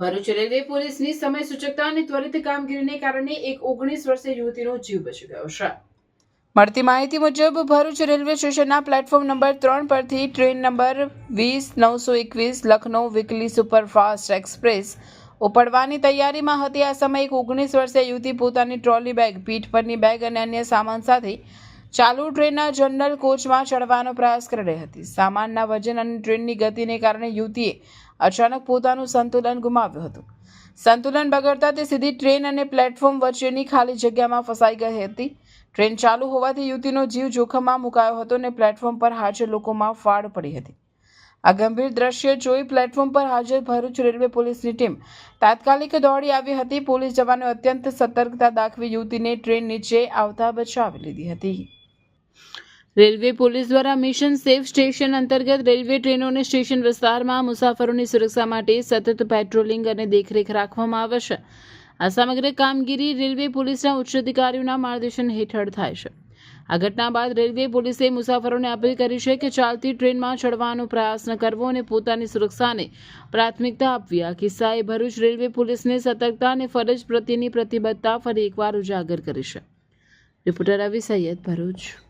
Bharuch railway પોલીસની સમય સૂચકતા અને ત્વરિત કામગીરીને કારણે એક 19 વર્ષીય યુવતીનો જીવ બચી ગયો છે। મળતી માહિતી મુજબ ભરૂચ રેલવે સ્ટેશનના પ્લેટફોર્મ નંબર 3 પરથી train number 20921 Lucknow weekly superfast express ઉપડવાની તૈયારીમાં હતી। આ સમયે એક 19 વર્ષીય યુવતી પોતાની ટ્રોલી બેગ, પીઠ પરની બેગ અને અન્ય સામાન સાથે ચાલુ ટ્રેનના જનરલ કોચમાં ચડવાનો પ્રયાસ કરી રહી હતી। સામાનના વજન અને ટ્રેનની ગતિને કારણે યુવતીએ અચાનક પોતાનું સંતુલન ગુમાવ્યું હતું। સંતુલન બગડતા તે સીધી ટ્રેન અને પ્લેટફોર્મ વચ્ચેની ખાલી જગ્યામાં ફસાઈ ગઈ હતી। ટ્રેન ચાલુ હોવાથી યુવતીનો જીવ જોખમમાં મુકાયો હતો અને પ્લેટફોર્મ પર હાજર લોકોમાં ફાડ પડી હતી। આ ગંભીર દ્રશ્ય જોઈ પ્લેટફોર્મ પર હાજર ભરૂચ રેલવે પોલીસની ટીમ તાત્કાલિક દોડી આવી હતી। પોલીસ જવાનોએ અત્યંત સતર્કતા દાખવી યુવતીને ટ્રેન નીચે આવતા બચાવી લીધી હતી। રેલવે પોલીસ દ્વારા મિશન સેફ સ્ટેશન અંતર્ગત રેલવે ટ્રેનોને સ્ટેશન વિસ્તારમાં મુસાફરોની સુરક્ષા માટે સતત પેટ્રોલિંગ અને દેખરેખ રાખવામાં આવે છે। આ સમગ્ર કામગીરી રેલવે પોલીસના ઉચ્ચ અધિકારીઓના માર્ગદર્શન હેઠળ થાય છે। આ ઘટના બાદ રેલવે પોલીસે મુસાફરોને અપીલ કરી છે કે ચાલતી ટ્રેનમાં ચડવાનો પ્રયાસ ન કરવો અને પોતાની સુરક્ષાને પ્રાથમિકતા આપવી। આ કિસ્સાએ ભરૂચ રેલવે પોલીસની સતર્કતા અને ફરજ પ્રત્યેની પ્રતિબદ્ધતા ફરી એકવાર ઉજાગર કરી છે। રિપોર્ટર રવિ સૈયદ, ભરૂચ।